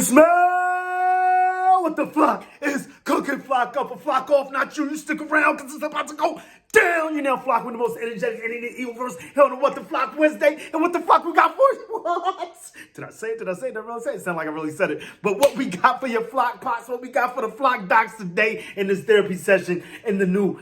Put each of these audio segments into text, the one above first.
Smell what the flock is cooking. Flock up or flock off. Not you. You stick around because it's about to go down. You now flock with the most energetic and in the Evilverse. Hell to What the Flock Wednesday. And what the fuck we got for you? What? Did I say it? Did I say it? Did I really say it? It sounded like I really said it. But what we got for your flock pots, what we got for the flock docs today in this therapy session in the new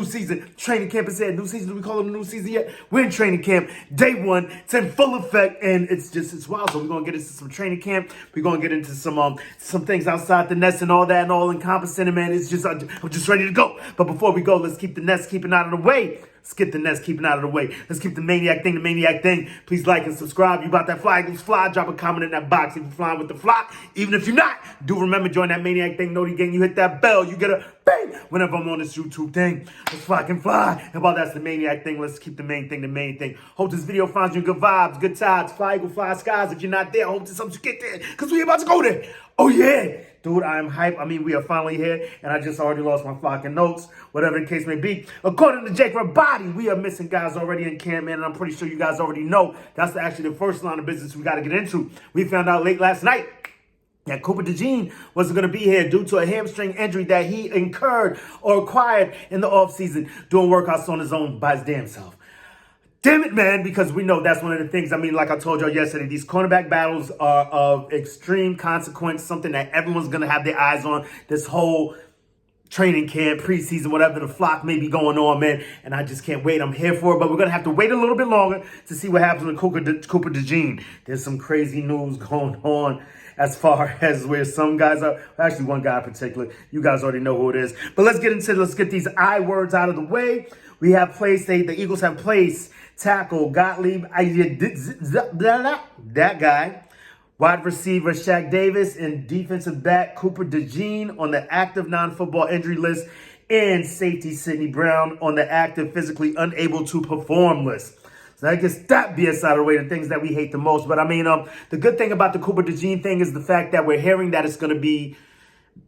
season. Training camp is here. New season. Do we call it a new season yet? We're in training camp. Day one. It's in full effect. And it's wild. So we're going to get into some training camp. We're going to get into some things outside the nest and all that and all encompassing. And man, it's just, I'm just ready to go. But before we go, let's keep the nest keeping out of the way. Let's get the nest keeping out of the way. Let's keep the maniac thing. Please like and subscribe. You about that fly, goose fly, drop a comment in that box if you're flying with the flock. Even if you're not, do remember, join that maniac thing, Noti gang. You hit that bell, you get a bang whenever I'm on this YouTube thing. Let's flock and fly. And while that's the maniac thing, let's keep the main thing. Hope this video finds you good vibes, good tides, fly, eagle, fly skies. If you're not there, hope this helps you get there, because we're about to go there. Oh yeah. Dude, I'm hype. I mean, we are finally here, and I just already lost my flocking notes, whatever the case may be. According to Jake Rabati, we are missing guys already in camp, man, and I'm pretty sure you guys already know that's actually the first line of business we got to get into. We found out late last night that Cooper DeJean wasn't going to be here due to a hamstring injury that he incurred or acquired in the offseason doing workouts on his own by his damn self. Damn it, man, because we know that's one of the things. I mean, like I told y'all yesterday, these cornerback battles are of extreme consequence, something that everyone's going to have their eyes on this whole training camp, preseason, whatever the flock may be going on, man. And I just can't wait. I'm here for it, but we're going to have to wait a little bit longer to see what happens with Cooper DeJean. There's some crazy news going on as far as where some guys are. Actually, one guy in particular. You guys already know who it is. But let's get these I words out of the way. We have placed, the Eagles have placed tackle Gottlieb, that guy, wide receiver Shaq Davis, and defensive back Cooper DeJean on the active non-football injury list, and safety Sidney Brown on the active physically unable to perform list. So I guess that BS out of the way, the things that we hate the most. But I mean, the good thing about the Cooper DeJean thing is the fact that we're hearing that it's going to be,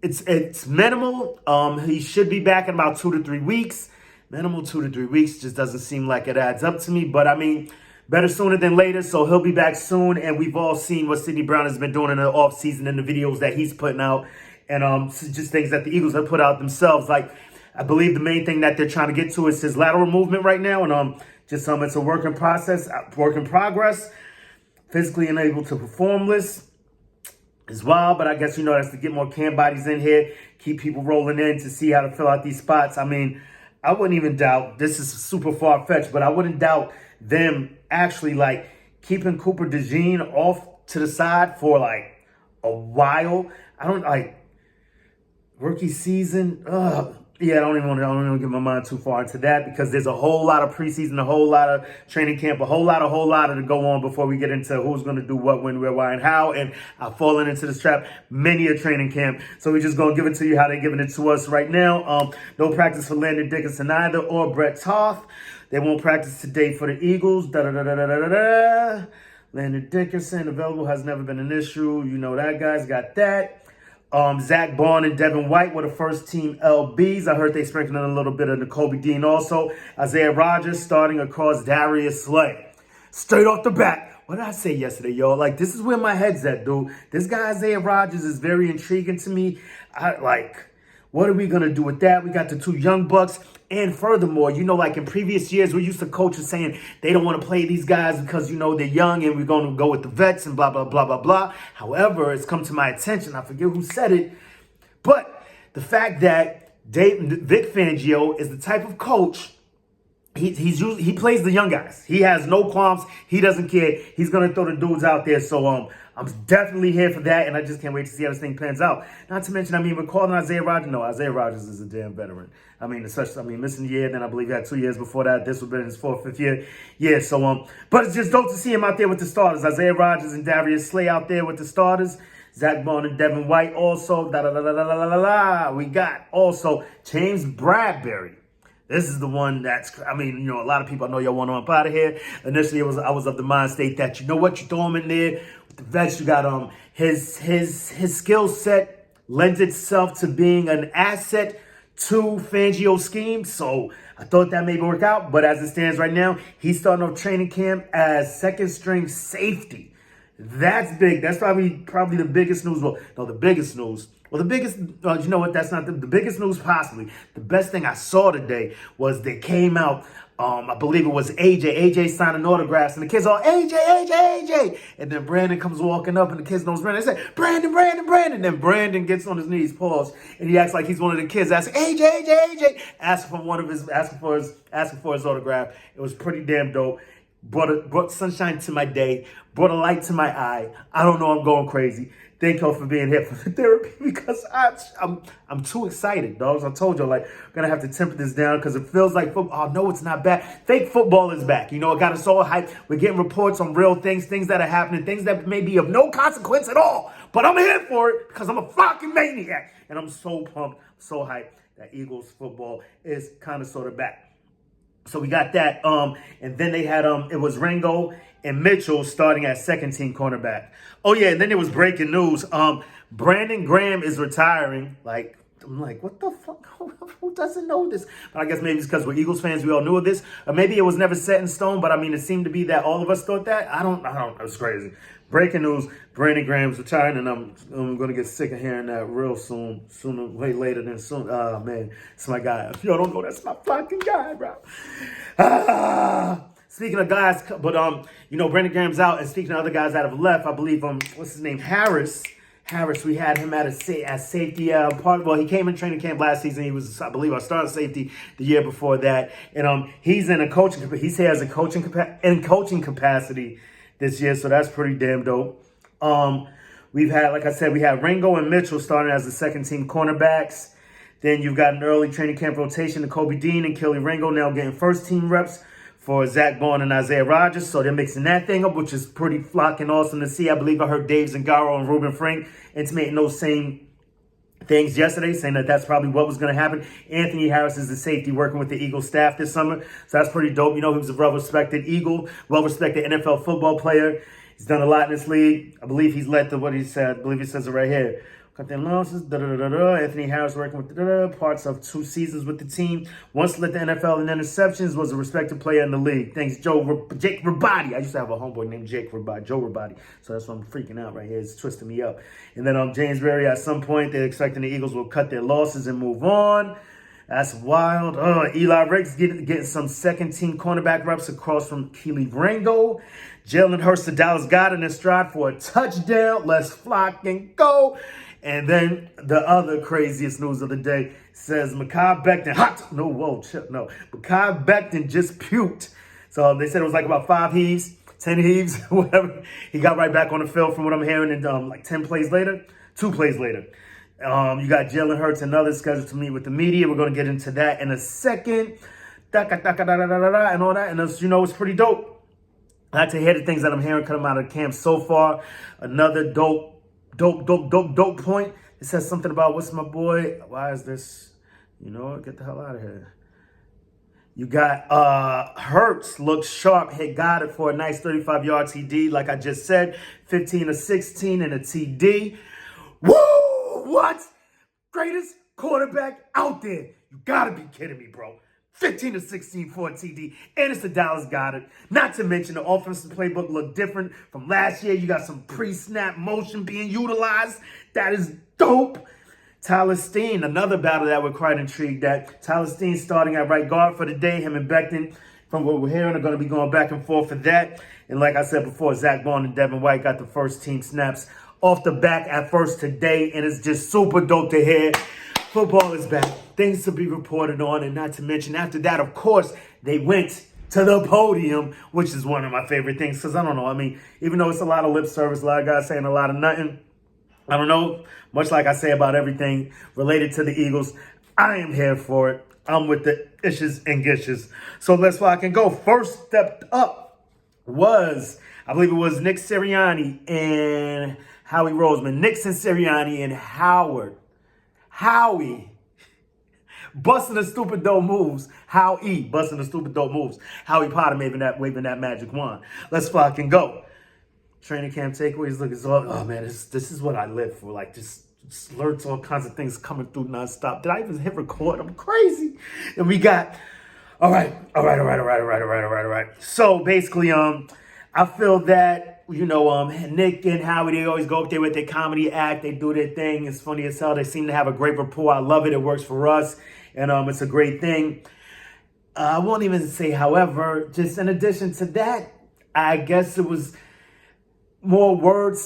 it's minimal. He should be back in about 2 to 3 weeks. Minimal 2 to 3 weeks just doesn't seem like it adds up to me. But, I mean, better sooner than later. So he'll be back soon. And we've all seen what Sidney Brown has been doing in the offseason and the videos that he's putting out. And just things that the Eagles have put out themselves. Like, I believe the main thing that they're trying to get to is his lateral movement right now. And it's a work in progress. Physically unable to perform list as well. But I guess, that's to get more camp bodies in here. Keep people rolling in to see how to fill out these spots. I mean, I wouldn't even doubt, this is super far-fetched, but I wouldn't doubt them actually, keeping Cooper DeJean off to the side for, a while. I don't, rookie season, yeah, I don't even get my mind too far into that, because there's a whole lot of preseason, a whole lot of training camp, a whole lot to go on before we get into who's going to do what, when, where, why, and how. And I've fallen into this trap many a training camp. So we're just going to give it to you how they're giving it to us right now. No practice for Landon Dickerson either, or Brett Toth. They won't practice today for the Eagles. Landon Dickerson available, has never been an issue. You know that guy's got that. Zach Bond and Devin White were the first team LBs. I heard they sprinkled in a little bit of Nakobe Dean also. Isaiah Rodgers starting across Darius Slay. Straight off the bat. What did I say yesterday, y'all? This is where my head's at, dude. This guy, Isaiah Rodgers, is very intriguing to me. What are we going to do with that? We got the 2 young bucks. And furthermore, in previous years, we used to coaches saying they don't want to play these guys because, they're young and we're going to go with the vets and blah, blah, blah, blah, blah. However, it's come to my attention. I forget who said it. But the fact that Vic Fangio is the type of coach, he plays the young guys. He has no qualms. He doesn't care. He's going to throw the dudes out there. So, I'm definitely here for that, and I just can't wait to see how this thing pans out. Not to mention, we're calling Isaiah Rodgers. No, Isaiah Rodgers is a damn veteran. Missing a year, then I believe he had 2 years before that. This would have been his 4th, 5th year. Yeah, so, but it's just dope to see him out there with the starters. Isaiah Rodgers and Darius Slay out there with the starters. Zach Bond and Devin White also. We got also James Bradbury. This is the one that's, a lot of people, I know y'all want him up out of here. Initially, I was of the mind state that, you throw him in there. With the vets, you got his skill set lends itself to being an asset to Fangio's scheme. So I thought that may work out. But as it stands right now, he's starting off training camp as second string safety. That's big. That's probably the biggest news. Well, no, the biggest news. Well, the biggest, you know what? That's not the biggest news possibly. The best thing I saw today was they came out. I believe it was AJ. AJ signing autographs, and the kids all AJ. And then Brandon comes walking up, and the kids knows Brandon. They say Brandon. Then Brandon gets on his knees, pause, and he acts like he's one of the kids. Asking AJ, asking for his autograph. It was pretty damn dope. Brought sunshine to my day, brought a light to my eye. I don't know, I'm going crazy. Thank y'all for being here for the therapy because I'm too excited, dogs. I told y'all, like, I'm gonna have to temper this down because it feels like football. Oh, no, it's not back. Fake football is back. You know, it got us all hyped. We're getting reports on real things that are happening, things that may be of no consequence at all. But I'm here for it because I'm a fucking maniac. And I'm so pumped, so hyped that Eagles football is kind of sort of back. So we got that. And then they had it was Ringo and Mitchell starting at second team cornerback. Oh yeah, and then there was breaking news. Brandon Graham is retiring. Like, I'm like, what the fuck? Who doesn't know this? But I guess maybe it's because we're Eagles fans, we all knew of this. Or maybe it was never set in stone, but I mean, it seemed to be that all of us thought that. I don't know. It was crazy. Breaking news, Brandon Graham's retiring, and I'm going to get sick of hearing that real soon. Sooner, way later than soon. Oh, man. It's my guy. If y'all don't know, that's my fucking guy, bro. Speaking of guys, but, you know, Brandon Graham's out, and speaking of other guys that have left, I believe, what's his name, Harris, we had him at safety. Well, he came in training camp last season. He was, I believe, our starting safety the year before that. And he's in a coaching. He's here as a coaching capacity this year, so that's pretty damn dope. We've had, like I said, we had Ringo and Mitchell starting as the second team cornerbacks. Then you've got an early training camp rotation to Kobe Dean and Kelly Ringo now getting first team reps for Zach Bond and Isaiah Rodgers. So they're mixing that thing up, which is pretty flocking awesome to see. I believe I heard Dave Zingaro and Ruben Frank intimating those same things yesterday, saying that that's probably what was going to happen. Anthony Harris is the safety working with the Eagles staff this summer. So that's pretty dope. You know, he was a well-respected Eagle, well-respected NFL football player. He's done a lot in this league. I believe he's led to what he said. I believe he says it right here. Cut their losses, Anthony Harris working with parts of 2 seasons with the team. Once led the NFL in interceptions, was a respected player in the league. Thanks, Jake Rabati. I used to have a homeboy named Joe Rabati. So that's why I'm freaking out right here. It's twisting me up. And then James Berry, at some point, they're expecting the Eagles will cut their losses and move on. That's wild. Eli Ricks getting some second-team cornerback reps across from Keely Ringo. Jalen Hurts to Dallas Goedert in stride for a touchdown. Let's flock and go. And then the other craziest news of the day says Mekhi Becton, Mekhi Becton just puked. So they said it was like about 5 heaves, 10 heaves, whatever. He got right back on the field from what I'm hearing, and like 2 plays later. You got Jalen Hurts and others scheduled to meet with the media. We're going to get into that in a second. And all that. And it's, you know, it's pretty dope. I like to hear the things that I'm hearing coming out of camp so far. Another dope point. It says something about, what's my boy? Why is this? You know what? Get the hell out of here. You got Hurts looks sharp, hit Goddard for a nice 35-yard TD. Like I just said, 15 of 16 and a TD. Woo! What? Greatest quarterback out there. You gotta be kidding me, bro. 15 to 16 for a TD, and it's the Dallas Goedert. Not to mention the offensive playbook looked different from last year. You got some pre-snap motion being utilized. That is dope. Tyler Steen, another battle that we're quite intrigued at. Tyler Steen starting at right guard for the day. Him and Becton, from what we're hearing, are going to be going back and forth for that. And like I said before, Zach Bond and Devin White got the first team snaps off the back at first today, and it's just super dope to hear. Football is back. Things to be reported on, and not to mention, after that, of course, they went to the podium, which is one of my favorite things, because I don't know, I mean, even though it's a lot of lip service, a lot of guys saying a lot of nothing, I don't know, much like I say about everything related to the Eagles, I am here for it. I'm with the ishes and gishes. So let's flock and go. First step up was, I believe it was Nick Sirianni and Howie Roseman. Nick and Sirianni and Howie busting the stupid dope moves. Howie busting the stupid dope moves. Howie Potter waving that magic wand. Let's fucking go. Training camp takeaways. Look, it's all, oh man, this is what I live for. Like, just alerts, all kinds of things coming through nonstop. Did I even hit record? I'm crazy. And we got, all right. So basically, I feel that Nick and Howie, they always go up there with their comedy act. They do their thing. It's funny as hell. They seem to have a great rapport. I love it. It works for us. And it's a great thing. I won't even say, however, just in addition to that, I guess it was more word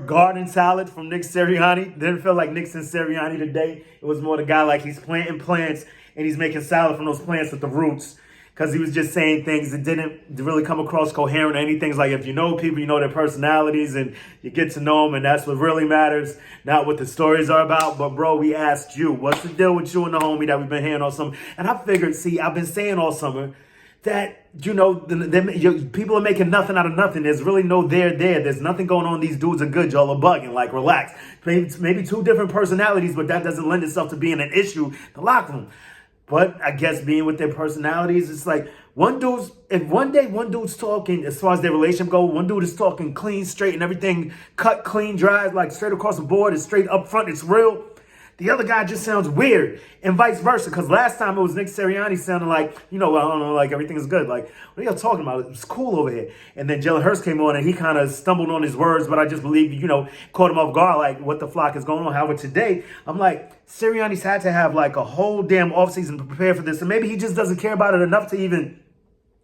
garden salad from Nick Sirianni. Didn't feel like Nick's and Sirianni today. It was more the guy like he's planting plants and he's making salad from those plants with the roots. Because he was just saying things that didn't really come across coherent or anything. Like if you know people, you know their personalities and you get to know them, and that's what really matters, not what the stories are about. But bro, we asked you, what's the deal with you and the homie that we've been hearing all summer? And I figured, I've been saying all summer that, people are making nothing out of nothing. There's really no there. There's nothing going on. These dudes are good. Y'all are bugging. Like, relax. Maybe two different personalities, but that doesn't lend itself to being an issue in the locker room. But I guess being with their personalities, it's like if one day one dude's talking, as far as their relationship goes, one dude is talking clean, straight, and everything cut, clean, dry, like straight across the board, it's straight up front, it's real. The other guy just sounds weird, and vice versa. Because last time it was Nick Sirianni sounding like, I don't know, like everything is good. Like, what are y'all talking about? It's cool over here. And then Jalen Hurts came on and he kind of stumbled on his words, but I just believe, caught him off guard, like what the flock is going on. However, today, I'm like, Sirianni's had to have like a whole damn offseason to prepare for this. And maybe he just doesn't care about it enough to even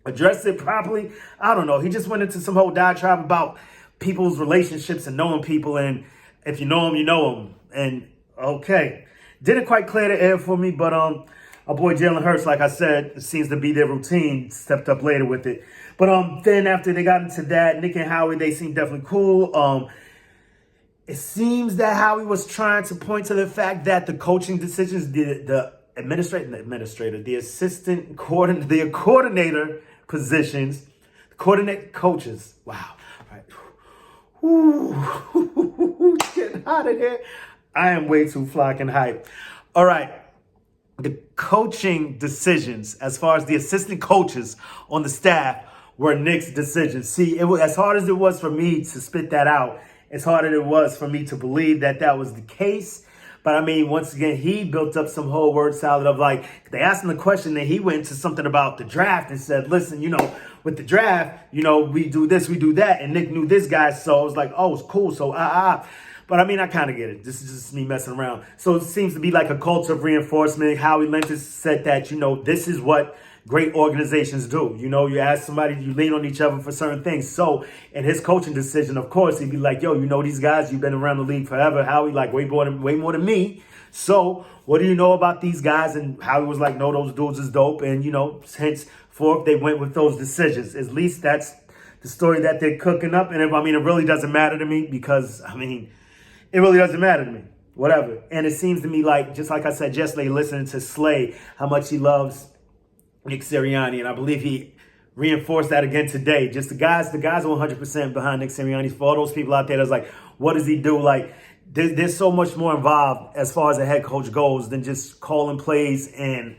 address it properly. I don't know. He just went into some whole diatribe about people's relationships and knowing people. And if you know them, you know them. And okay. Didn't quite clear the air for me, but our boy Jalen Hurts, like I said, it seems to be their routine, stepped up later with it. But then after they got into that, Nick and Howie, they seemed definitely cool. It seems that Howie was trying to point to the fact that the coaching decisions, the assistant coordinator, the coordinator positions, coordinate coaches. Wow. All right. Getting out of here. I am way too flocking hype. All right. The coaching decisions, as far as the assistant coaches on the staff, were Nick's decisions. See, it was, as hard as it was for me to spit that out, as hard as it was for me to believe that that was the case. But I mean, once again, he built up some whole word salad of like, they asked him the question and he went to something about the draft and said, listen, with the draft, we do this, we do that. And Nick knew this guy. So I was like, oh, it's cool. So, But I mean, I kind of get it. This is just me messing around. So it seems to be like a culture of reinforcement. Howie Nick said that, this is what great organizations do. You ask somebody, you lean on each other for certain things. So in his coaching decision, of course, he'd be like, yo, these guys, you've been around the league forever. Howie, like way more than me. So what do you know about these guys? And Howie was like, no, those dudes is dope. And, henceforth, they went with those decisions. At least that's the story that they're cooking up. And it really doesn't matter to me because, it really doesn't matter to me. Whatever. And it seems to me like, just like I said yesterday, listening to Slay, how much he loves Nick Sirianni. And I believe he reinforced that again today. Just the guys are 100% behind Nick Sirianni. For all those people out there that's like, what does he do? Like, there's so much more involved as far as a head coach goes than just calling plays and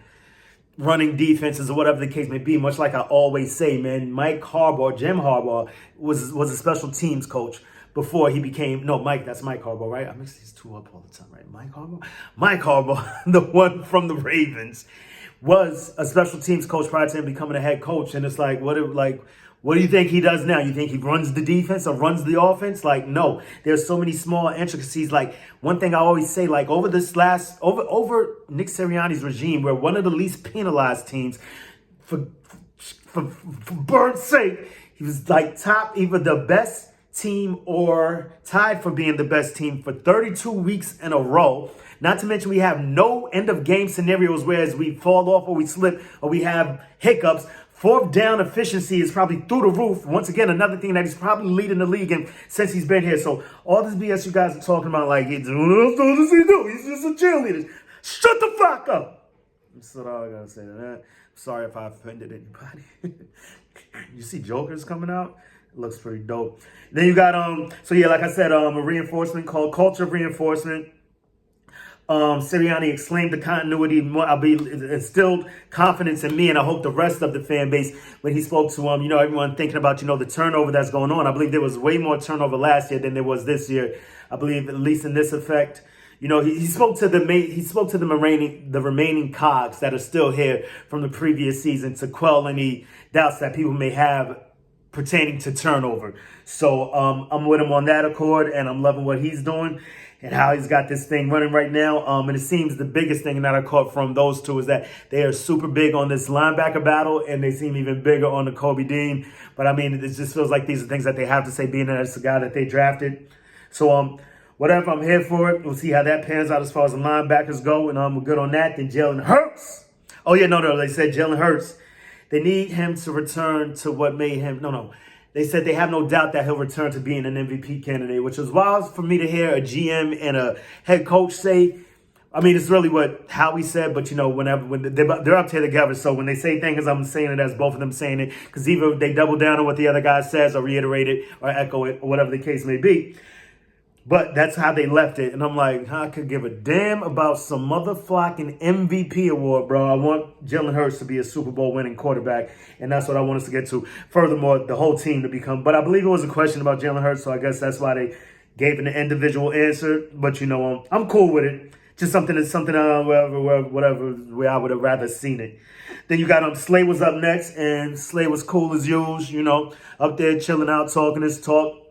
running defenses or whatever the case may be. Much like I always say, man, Jim Harbaugh, was a special teams coach. Before he became, Mike Harbaugh, right? I mix these two up all the time, right? Mike Harbaugh, the one from the Ravens, was a special teams coach prior to him becoming a head coach. And it's like, what do you think he does now? You think he runs the defense or runs the offense? Like, no. There's so many small intricacies. Like, one thing I always say, like, over Nick Sirianni's regime, we're one of the least penalized teams. For bird's sake, he was like top, either the best team or tied for being the best team for 32 weeks in a row. Not to mention we have no end of game scenarios whereas we fall off or we slip or we have hiccups. Fourth down efficiency is probably through the roof. Once again, another thing that he's probably leading the league in since he's been here. So all this BS you guys are talking about, like, what does he do? He's just a cheerleader. Shut the fuck up. That's all I gotta say to that. Sorry if I offended anybody. You see Jokers coming out? It looks pretty dope. Then you got, like I said, a reinforcement called Culture of Reinforcement. Sirianni exclaimed the continuity, instilled confidence in me, and I hope the rest of the fan base when he spoke to everyone thinking about the turnover that's going on. I believe there was way more turnover last year than there was this year. I believe at least in this effect. He spoke to the remaining cogs that are still here from the previous season to quell any doubts that people may have pertaining to turnover. So I'm with him on that accord, and I'm loving what he's doing and how he's got this thing running right now. And it seems the biggest thing that I caught from those two is that they are super big on this linebacker battle, and they seem even bigger on the Kobe Dean. But I mean, it just feels like these are things that they have to say, being that it's the guy that they drafted. So whatever, I'm here for it. We'll see how that pans out as far as the linebackers go, and we're good on that. Then Jalen Hurts. Oh yeah, no, they said Jalen Hurts. They need him to return to what made him. No. They said they have no doubt that he'll return to being an MVP candidate, which is wild for me to hear a GM and a head coach say. I mean, it's really what Howie said, but when they're up here together, so when they say things, I'm saying it as both of them saying it, because either they double down on what the other guy says or reiterate it or echo it or whatever the case may be. But that's how they left it. And I'm like, I could give a damn about some motherfucking MVP award, bro. I want Jalen Hurts to be a Super Bowl winning quarterback. And that's what I want us to get to. Furthermore, the whole team to become. But I believe it was a question about Jalen Hurts, so I guess that's why they gave an individual answer. But, I'm cool with it. Just something whatever, where I would have rather seen it. Then you got Slay was up next. And Slay was cool as usual, up there chilling out, talking his talk.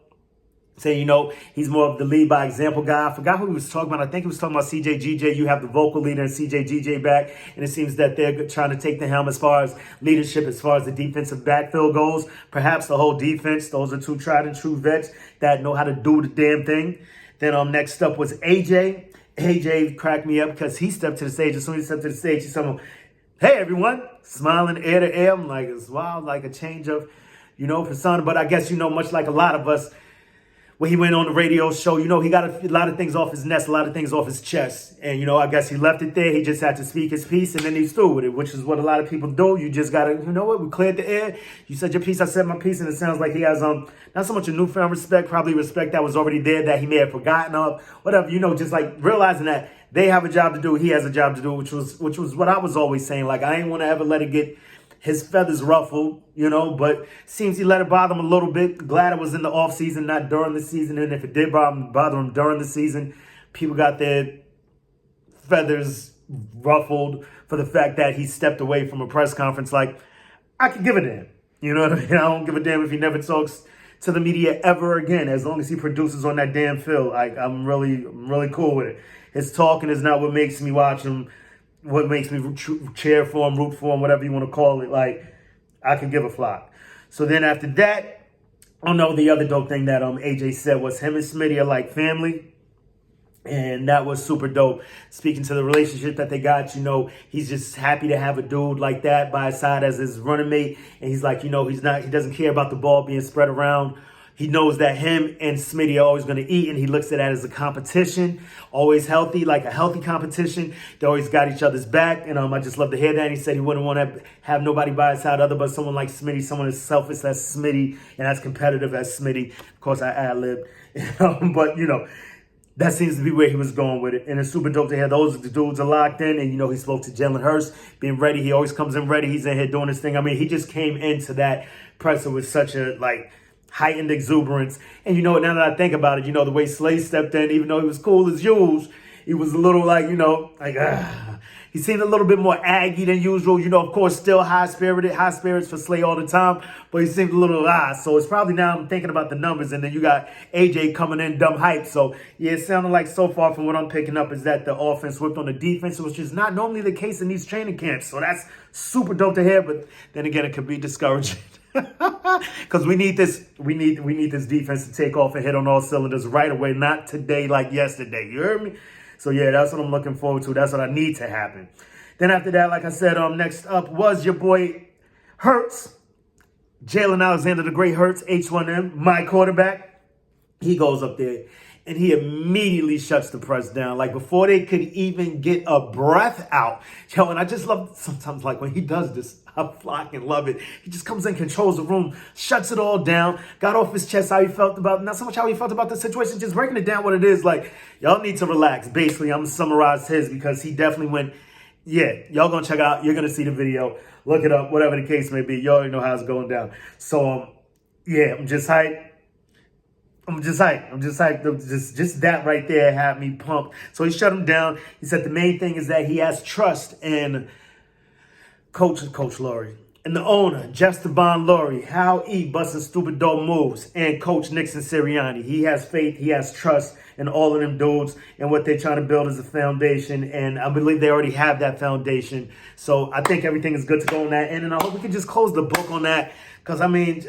Saying, he's more of the lead by example guy. I forgot who he was talking about. I think he was talking about CJ You have the vocal leader and CJ back. And it seems that they're trying to take the helm as far as leadership, as far as the defensive backfield goes. Perhaps the whole defense. Those are two tried and true vets that know how to do the damn thing. Then next up was AJ. AJ cracked me up because he stepped to the stage. As soon as he stepped to the stage, he's saying, hey, everyone. Smiling ear to ear. I'm like, it's wild, like a change of, persona. But I guess, much like a lot of us, when he went on the radio show, he got a lot of things off his nest, a lot of things off his chest. And, I guess he left it there. He just had to speak his piece, and then he's through with it, which is what a lot of people do. You just got to, we cleared the air. You said your piece, I said my piece, and it sounds like he has not so much a newfound respect, probably respect that was already there that he may have forgotten of, whatever, just like realizing that they have a job to do, he has a job to do, which was what I was always saying. Like, I ain't want to ever let it get his feathers ruffled, but seems he let it bother him a little bit. Glad it was in the offseason, not during the season. And if it did bother him during the season, people got their feathers ruffled for the fact that he stepped away from a press conference. Like, I could give a damn. You know what I mean? I don't give a damn if he never talks to the media ever again, as long as he produces on that damn field. I'm really cool with it. His talking is not what makes me watch him, what makes me cheer for him, root for him, whatever you want to call it. Like, I could give a flock. So then after that, the other dope thing that AJ said was him and Smitty are like family. And that was super dope. Speaking to the relationship that they got, he's just happy to have a dude like that by his side as his running mate. And he's like, he doesn't care about the ball being spread around. He knows that him and Smitty are always going to eat, and he looks at that as a competition, always healthy, like a healthy competition. They always got each other's back, and I just love to hear that. And he said he wouldn't want to have nobody by his side other but someone like Smitty, someone as selfish as Smitty and as competitive as Smitty. Of course, I ad-libbed, but, that seems to be where he was going with it. And it's super dope to hear those dudes are locked in. And, he spoke to Jalen Hurts, being ready. He always comes in ready. He's in here doing his thing. I mean, he just came into that presser with such a, heightened exuberance. And, now that I think about it, the way Slay stepped in, even though he was cool as usual, he was a little he seemed a little bit more aggy than usual. Of course, still high spirits for Slay all the time, but he seemed a little So it's probably now I'm thinking about the numbers, and then you got AJ coming in dumb hype. So yeah, it sounded like so far from what I'm picking up is that the offense whipped on the defense, which is not normally the case in these training camps. So that's super dope to hear, but then again, it could be discouraging. Because we need this defense to take off and hit on all cylinders right away, not today like yesterday. You heard me? So yeah, that's what I'm looking forward to. That's what I need to happen. Then after that, like I said, next up was your boy Hurts, Jalen Alexander, the great Hurts, H1M, my quarterback. He goes up there and he immediately shuts the press down. Like before they could even get a breath out. And I just love sometimes like when he does this, I fucking love it. He just comes in, controls the room, shuts it all down, got off his chest how he felt about, not so much how he felt about the situation, just breaking it down what it is. Like, y'all need to relax. Basically, I'm going to summarize his because he definitely went, yeah, y'all going to check out, you're going to see the video, look it up, whatever the case may be. Y'all already know how it's going down. So, yeah, I'm just hyped. Just that right there had me pumped. So he shut him down. He said the main thing is that he has trust in Coach Laurie. and the owner, Esteban Laurie, how he busting stupid dope moves, and Coach Nixon Sirianni. He has faith, he has trust in all of them dudes and what they're trying to build as a foundation. And I believe they already have that foundation. So I think everything is good to go on that end. And I hope we can just close the book on that. Because, I mean,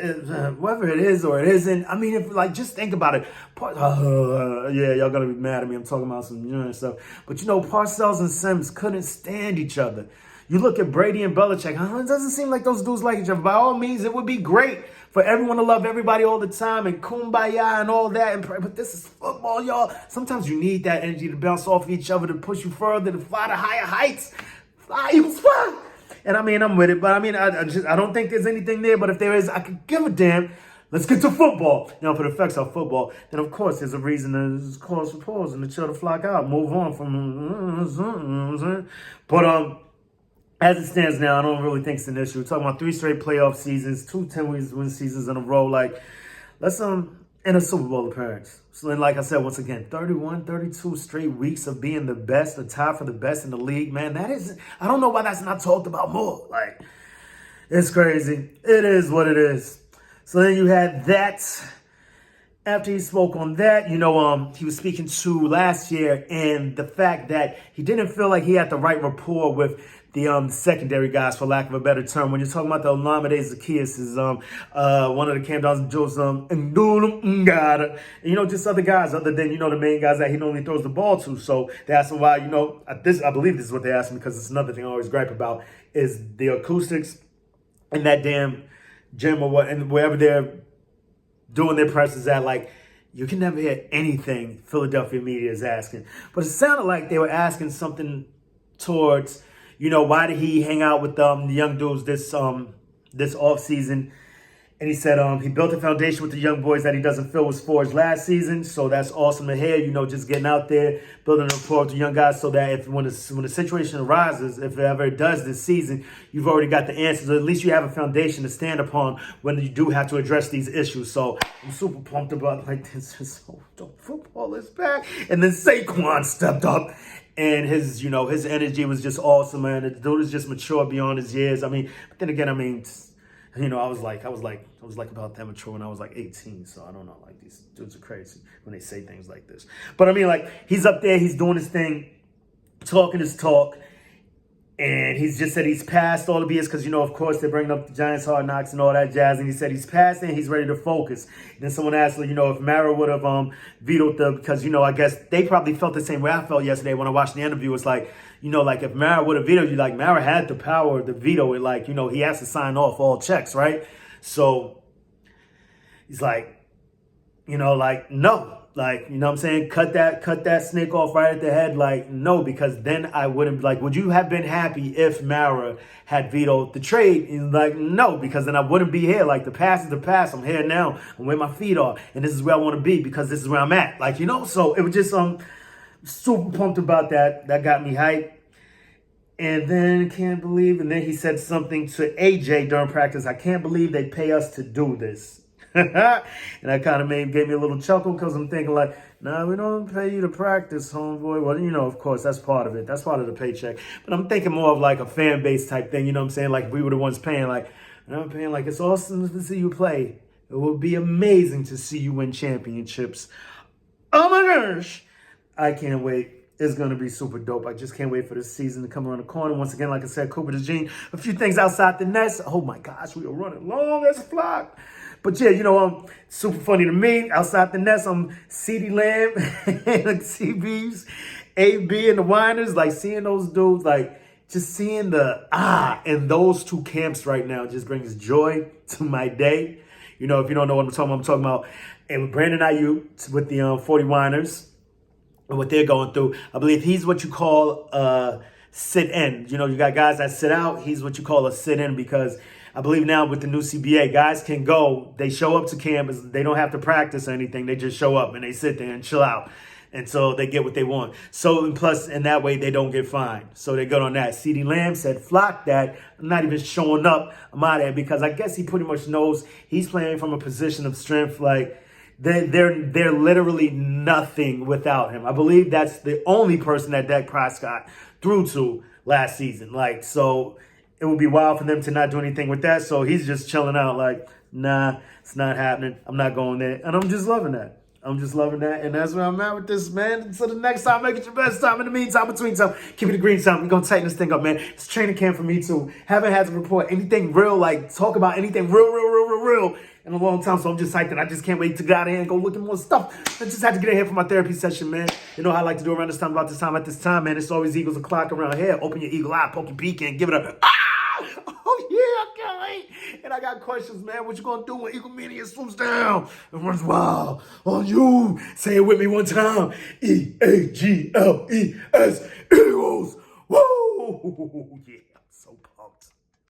whether it is or it isn't, I mean, if like, just think about it. Yeah, y'all going to be mad at me. I'm talking about some stuff. But, Parcells and Sims couldn't stand each other. You look at Brady and Belichick, it doesn't seem like those dudes like each other. By all means, it would be great for everyone to love everybody all the time and kumbaya and all that. But this is football, y'all. Sometimes you need that energy to bounce off each other, to push you further, to fly to higher heights. Fly, Eagles, fly. And I mean, I'm with it. But I mean, I don't think there's anything there. But if there is, I could give a damn. Let's get to football. Now, if it affects our football, then of course there's a reason to cause for pause and to chill the flock out. Move on from. But as it stands now, I don't really think it's an issue. We're talking about 3 straight playoff seasons, 2 10-win seasons in a row. Like, let's and a Super Bowl appearance. So then, like I said, once again, 31, 32 straight weeks of being the best, or tied for the best in the league. Man, that is, I don't know why that's not talked about more. Like, it's crazy. It is what it is. So then you had that. After he spoke on that, he was speaking to last year and the fact that he didn't feel like he had the right rapport with the secondary guys, for lack of a better term. When you're talking about the Olamide Zacchaeus, is one of the Cam Dawson Joseph and just other guys other than the main guys that he normally throws the ball to. So they asked him why. I believe this is what they asked him, because it's another thing I always gripe about is the acoustics in that damn gym or what, and wherever they're doing their presses at. Like, you can never hear anything Philadelphia media is asking. But it sounded like they were asking something towards, why did he hang out with the young dudes this offseason? And he said he built a foundation with the young boys that he doesn't feel was forged last season. So that's awesome to hear, just getting out there, building a rapport with the young guys so that when the situation arises, if it ever does this season, you've already got the answers. Or at least you have a foundation to stand upon when you do have to address these issues. So I'm super pumped about this. Is so dope. Football is back. And then Saquon stepped up. And his energy was just awesome, man. The dude is just mature beyond his years. I mean, but then again, I mean, I was like about that mature when I was like 18. So I don't know, like, these dudes are crazy when they say things like this. But I mean, like, he's up there, he's doing his thing, talking his talk. And he's just said he's passed all the BS because, of course, they're bringing up the Giants Hard Knocks and all that jazz. And he said he's passed and he's ready to focus. And then someone asked, if Mara would have vetoed because, I guess they probably felt the same way I felt yesterday when I watched the interview. It's like, like if Mara would have vetoed you, like Mara had the power to veto it. Like, he has to sign off all checks, right? So he's like, no. Like, what I'm saying? Cut that snake off right at the head. Like, no, because then I wouldn't, like, would you have been happy if Mara had vetoed the trade? And like, no, because then I wouldn't be here. Like, the past is the past. I'm here now. I'm where my feet are. And this is where I want to be because this is where I'm at. Like, so it was just, super pumped about that. That got me hyped. And then and then he said something to AJ during practice. I can't believe they pay us to do this. And that kind of gave me a little chuckle because I'm thinking like, nah, we don't pay you to practice, homeboy. Well, of course, that's part of it. That's part of the paycheck. But I'm thinking more of like a fan base type thing. You know what I'm saying? Like, if we were the ones paying, like, I'm paying, like, it's awesome to see you play. It would be amazing to see you win championships. Oh my gosh. I can't wait. It's going to be super dope. I just can't wait for this season to come around the corner. Once again, like I said, Cooper the Gene. A few things outside the nets. Oh my gosh, we are running long as a flock. But yeah, super funny to me. Outside the nets, I'm CeeDee Lamb and CBs, AB and the Winers. Like, seeing those dudes, like, just seeing the in those two camps right now just brings joy to my day. If you don't know what I'm talking about, and with Brandon Ayuk with the 40 Winers and what they're going through, I believe he's what you call sit-in. You got guys that sit out. He's what you call a sit-in because I believe now with the new CBA, guys can go. They show up to campus. They don't have to practice or anything. They just show up and they sit there and chill out. And so they get what they want. So, and plus, in that way, they don't get fined. So they're good on that. CeeDee Lamb said, flock that. I'm not even showing up. I'm out of there because I guess he pretty much knows he's playing from a position of strength. Like, they're literally nothing without him. I believe that's the only person that Dak Prescott threw to last season. Like, so it would be wild for them to not do anything with that. So he's just chilling out like, nah, it's not happening. I'm not going there. And I'm just loving that. I'm just loving that. And that's where I'm at with this, man. Until the next time, make it your best time. In the meantime, between time, keep it a green time. We're going to tighten this thing up, man. It's training camp for me, too. Haven't had to report anything real, like talk about anything real in a long time. So I'm just hyped that I just can't wait to get out of here and go look at more stuff. I just had to get in here for my therapy session, man. You know how I like to do around this time, about this time, at this time, man. It's always eagles o'clock around here. Open your eagle eye, poke your beak in, give it a... Oh, yeah, I can't wait. And I got questions, man. What you gonna do when Eagle Mania swoops down and runs wild on you? Say it with me one time. Eagles. Eagles. Woo! Yeah.